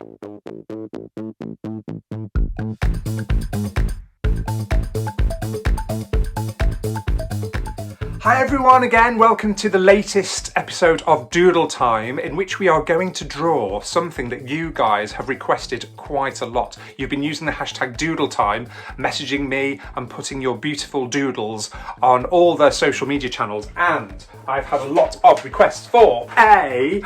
Hi everyone again, welcome to the latest episode of Doodle Time, in which we are going to draw something that you guys have requested quite a lot. You've been using the hashtag Doodle Time, messaging me and putting your beautiful doodles on all the social media channels, and I've had a lot of requests for a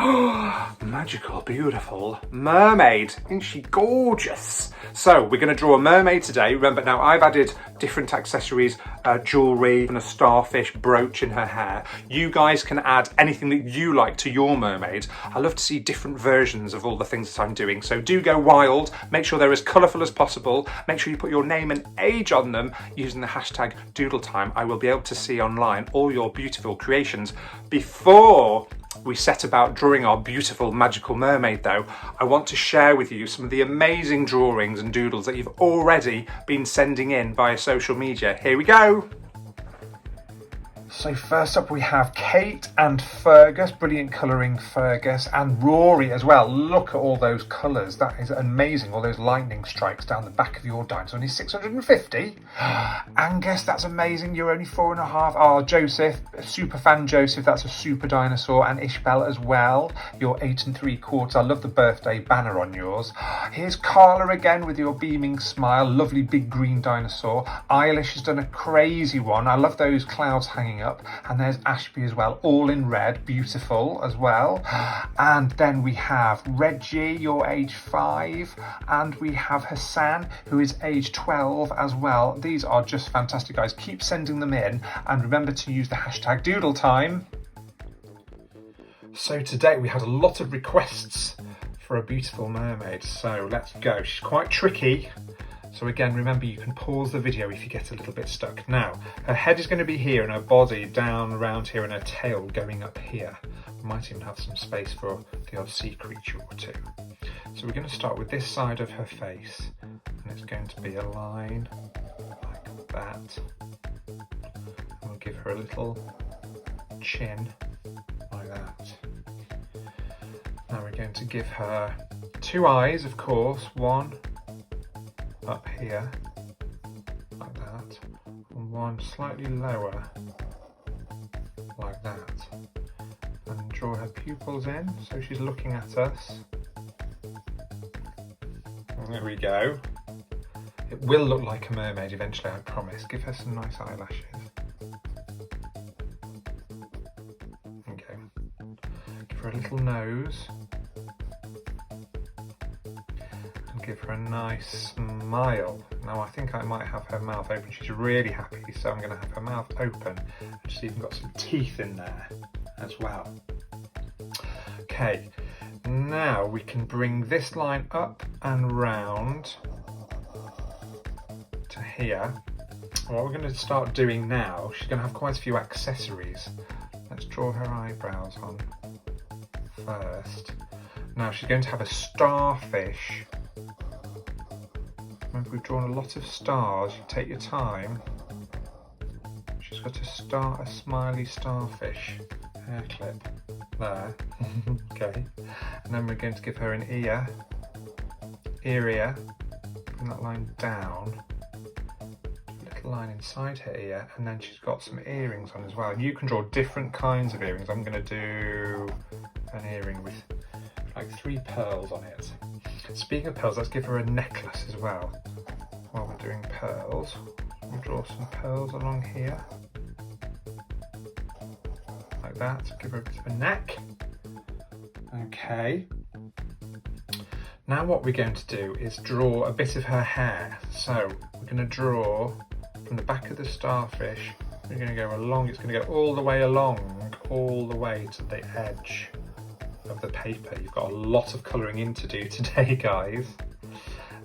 magical, beautiful mermaid. Isn't she gorgeous? So we're going to draw a mermaid today. Remember, now I've added different accessories, jewellery and a starfish brooch in her hair. You guys can add anything that you like to your mermaid. I love to see different versions of all the things that I'm doing, so do go wild. Make sure they're as colourful as possible. Make sure you put your name and age on them using the hashtag DoodleTime. I will be able to see online all your beautiful creations. Before we set about drawing our beautiful magical mermaid though, I want to share with you some of the amazing drawings and doodles that you've already been sending in via social media. Here we go. So first up we have Kate and Fergus, brilliant colouring Fergus, and Rory as well. Look at all those colours, that is amazing. All those lightning strikes down the back of your dinosaur. Only 650? Angus, that's amazing, you're only 4.5. Oh, Joseph, super fan Joseph, that's a super dinosaur, and Ishbel as well. You're 8 3/4. I love the birthday banner on yours. Here's Carla again with your beaming smile, lovely big green dinosaur. Eilish has done a crazy one. I love those clouds hanging up, and there's Ashby as well, all in red, beautiful as well. And then we have Reggie, you're age 5, and we have Hassan, who is age 12 as well. These are just fantastic, guys. Keep sending them in, and remember to use the hashtag Doodle Time. So today we had a lot of requests for a beautiful mermaid, so let's go. She's quite tricky. So again, remember, you can pause the video if you get a little bit stuck. Now, her head is going to be here and her body down around here and her tail going up here. We might even have some space for the odd sea creature or two. So we're going to start with this side of her face, and it's going to be a line like that. And we'll give her a little chin like that. Now we're going to give her 2 eyes, of course, one up here, like that, and one slightly lower, like that, and draw her pupils in so she's looking at us. And there we go. It will look like a mermaid eventually, I promise. Give her some nice eyelashes. Okay. Give her a little nose. Give her a nice smile. Now I think I might have her mouth open. She's really happy, so I'm going to have her mouth open. She's even got some teeth in there as well. Okay, now we can bring this line up and round to here. What we're going to start doing now, she's going to have quite a few accessories. Let's draw her eyebrows on first. Now she's going to have a starfish. Remember, we've drawn a lot of stars. You take your time. She's got a smiley starfish hair clip there. Okay, and then we're going to give her an ear. Bring that line down. A little line inside her ear, and then she's got some earrings on as well. And you can draw different kinds of earrings. I'm going to do an earring with like 3 pearls on it. Speaking of pearls, let's give her a necklace as well. While we're doing pearls, we'll draw some pearls along here, like that. Give her a bit of a neck. Okay. Now what we're going to do is draw a bit of her hair. So we're going to draw from the back of the starfish. We're going to go along. It's going to go all the way along, all the way to the edge of the paper. You've got a lot of colouring in to do today, guys.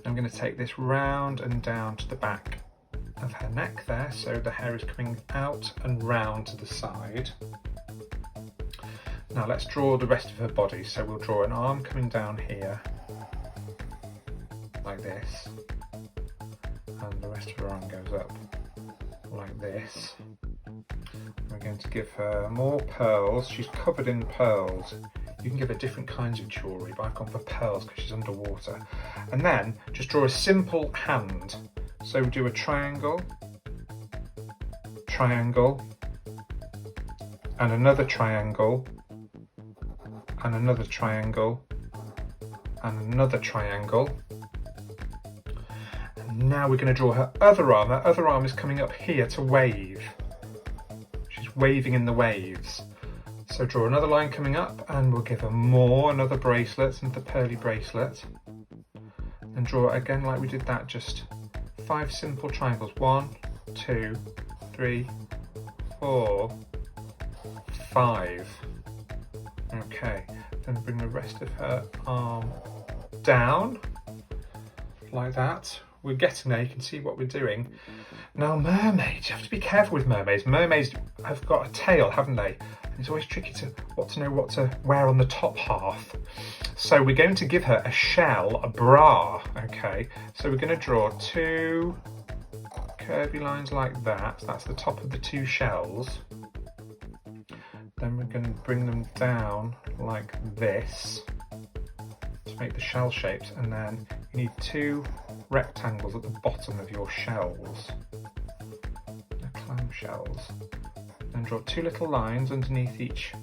I'm going to take this round and down to the back of her neck there, so the hair is coming out and round to the side. Now let's draw the rest of her body. So we'll draw an arm coming down here like this, and the rest of her arm goes up like this. We're going to give her more pearls. She's covered in pearls. You can give her different kinds of jewellery, but I've gone for pearls because she's underwater. And then just draw a simple hand. So do a triangle, triangle, and another triangle, and another triangle, and another triangle. And now we're going to draw her other arm. Her other arm is coming up here to wave. She's waving in the waves. So draw another line coming up, and we'll give her another bracelet, another pearly bracelet. And draw again like we did that, just 5 simple triangles. 1, 2, 3, 4, 5. Okay, then bring the rest of her arm down, like that. We're getting there, you can see what we're doing. Now mermaids, you have to be careful with mermaids. Mermaids have got a tail, haven't they? And it's always tricky to know what to wear on the top half. So we're going to give her a shell, a bra, okay? So we're going to draw 2 curvy lines like that. That's the top of the 2 shells. Then we're going to bring them down like this to make the shell shapes, and then you need 2 rectangles at the bottom of your shells, the clam shells. Then draw 2 little lines underneath each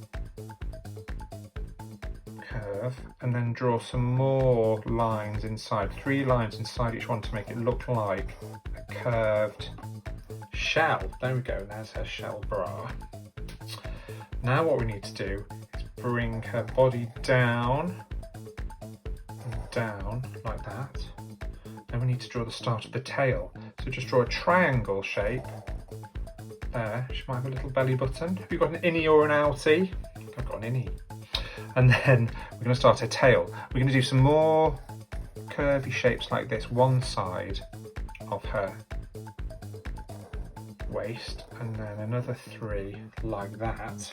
curve, and then draw some more lines inside, 3 lines inside each one to make it look like a curved shell. There we go, there's her shell bra. Now what we need to do is bring her body down and down like that. Then we need to draw the start of the tail. So just draw a triangle shape there. She might have a little belly button. Have you got an innie or an outie? I've got an innie. And then we're going to start her tail. We're going to do some more curvy shapes like this, one side of her waist, and then another 3 like that.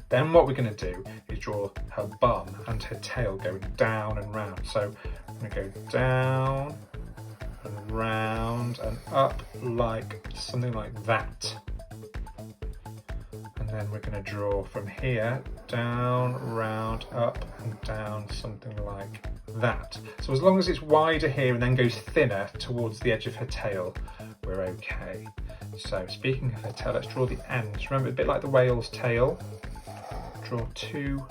Then what we're going to do is draw her bum and her tail going down and round. So I'm going to go down and round and up like something like that. And then we're going to draw from here down, round, up and down, something like that. So as long as it's wider here and then goes thinner towards the edge of her tail, we're okay. So speaking of her tail, let's draw the ends. Remember, a bit like the whale's tail. Draw 2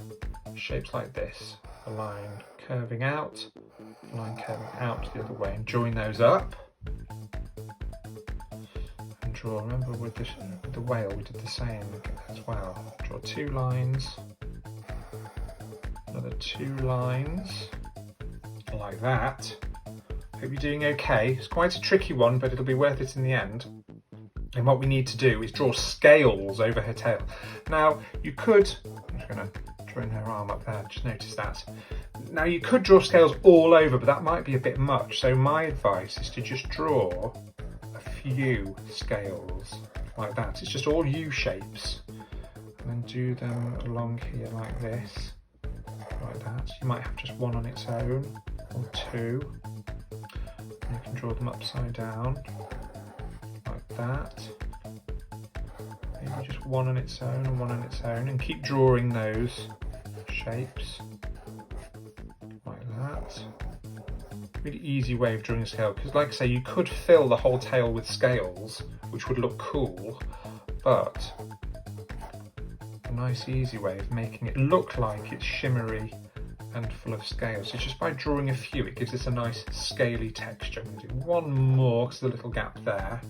shapes like this, a line curving out, a line curving out the other way, and join those up. And draw, remember with the whale we did the same as well. Draw 2 lines, another 2 lines, like that. Hope you're doing okay. It's quite a tricky one, but it'll be worth it in the end. And what we need to do is draw scales over her tail. Now you could, I'm just going to join her arm up there, just notice that. Now you could draw scales all over, but that might be a bit much. So my advice is to just draw a few scales like that. It's just all U shapes. And then do them along here like this, like that. You might have just one on its own, or 2. And you can draw them upside down. That. Maybe just one on its own and one on its own, and keep drawing those shapes like that. Really easy way of drawing a scale, because like I say, you could fill the whole tail with scales, which would look cool, but a nice easy way of making it look like it's shimmery and full of scales. So just by drawing a few, it gives us a nice scaly texture. I'm going to do one more because there's a little gap there.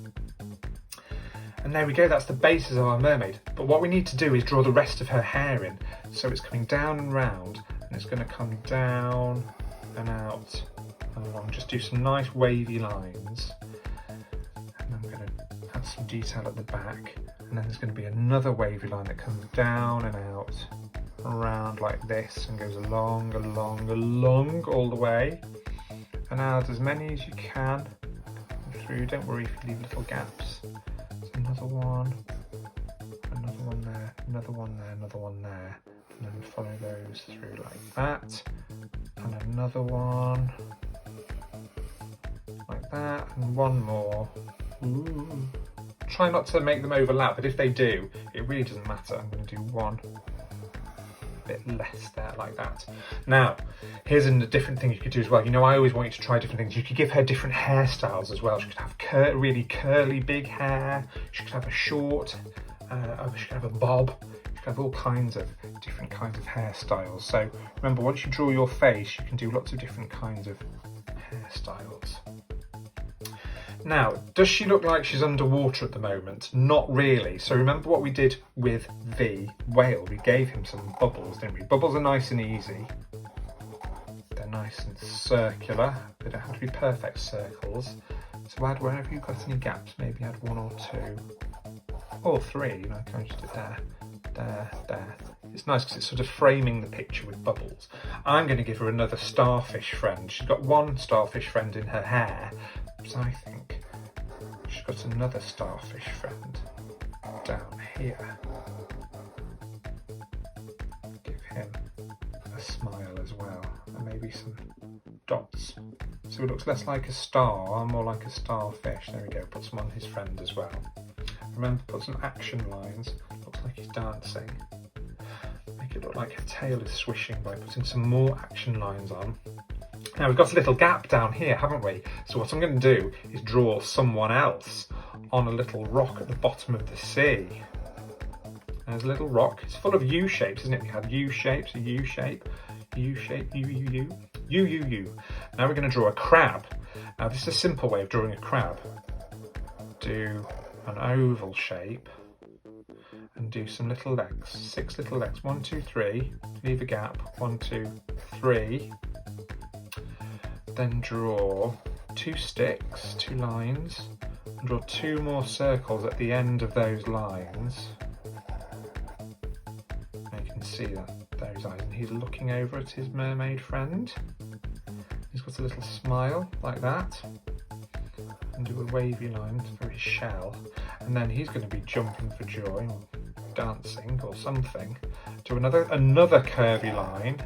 And there we go, that's the basis of our mermaid. But what we need to do is draw the rest of her hair in. So it's coming down and round, and it's going to come down and out and along. Just do some nice wavy lines. And I'm going to add some detail at the back. And then there's going to be another wavy line that comes down and out, around like this, and goes along, along, along all the way. And add as many as you can through. Don't worry if you leave little gaps. Another one there, another one there, another one there, and then follow those through like that, and another one like that, and one more. Ooh. Try not to make them overlap, but if they do, it really doesn't matter. I'm going to do one bit less there, like that. Now, here's a different thing you could do as well. You know, I always want you to try different things. You could give her different hairstyles as well. She could have really curly big hair. She could have a short, she could have a bob. She could have all kinds of different kinds of hairstyles. So remember, once you draw your face, you can do lots of different kinds of hairstyles. Now, does she look like she's underwater at the moment? Not really. So remember what we did with the whale? We gave him some bubbles, didn't we? Bubbles are nice and easy. They're nice and circular. They don't have to be perfect circles. So add wherever you've got any gaps, maybe add 1 or 2 or 3, like I just did there. There. It's nice because it's sort of framing the picture with bubbles. I'm going to give her another starfish friend. She's got one starfish friend in her hair, so I think she's got another starfish friend down here. Give him a smile as well, and maybe some dots, so it looks less like a star and more like a starfish. There we go, put some on his friend as well. Remember, put some action lines. Looks like he's dancing. Make it look like her tail is swishing by putting some more action lines on. Now we've got a little gap down here, haven't we? So what I'm going to do is draw someone else on a little rock at the bottom of the sea. There's a little rock. It's full of U shapes, isn't it? We had U shapes, a U shape, U shape, U, U, U, U, U, U. Now we're going to draw a crab. Now this is a simple way of drawing a crab. Do an oval shape and do some little legs, 6 little legs, 1, 2, 3, leave a gap, 1, 2, 3, then draw 2 sticks, 2 lines, and draw 2 more circles at the end of those lines. And you can see that those eyes, and he's looking over at his mermaid friend. He's got a little smile like that. And do a wavy line for his shell, and then he's going to be jumping for joy or dancing or something. Do another curvy line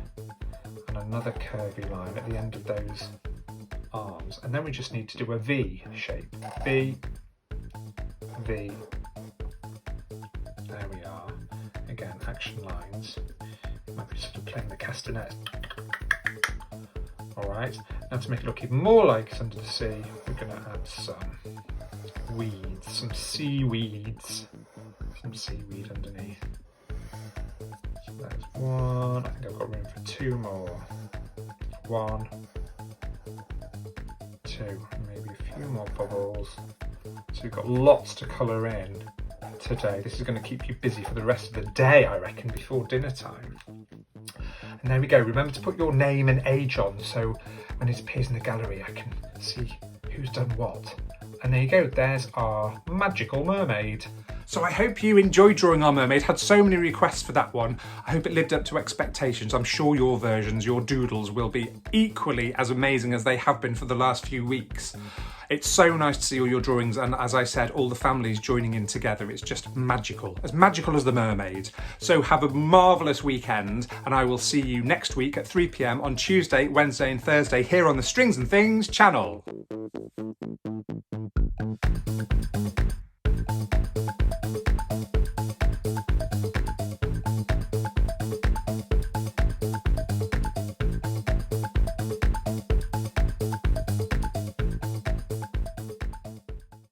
and another curvy line at the end of those arms, and then we just need to do a V shape. V, V. There we are. Again, action lines. Might be sort of playing the castanets. Alright, now to make it look even more like it's under the sea, we're going to add some weeds, some seaweeds, some seaweed underneath. So there's 1, I think I've got room for 2 more. 1, 2, maybe a few more bubbles. So we've got lots to colour in today. This is going to keep you busy for the rest of the day, I reckon, before dinner time. And there we go. Remember to put your name and age on, so when it appears in the gallery I can see who's done what. And there you go, there's our magical mermaid. So I hope you enjoyed drawing our mermaid. Had so many requests for that one. I hope it lived up to expectations. I'm sure your versions, your doodles, will be equally as amazing as they have been for the last few weeks. It's so nice to see all your drawings, and as I said, all the families joining in together. It's just magical as the mermaid. So have a marvellous weekend, and I will see you next week at 3 p.m. on Tuesday, Wednesday and Thursday here on the Strings and Things channel.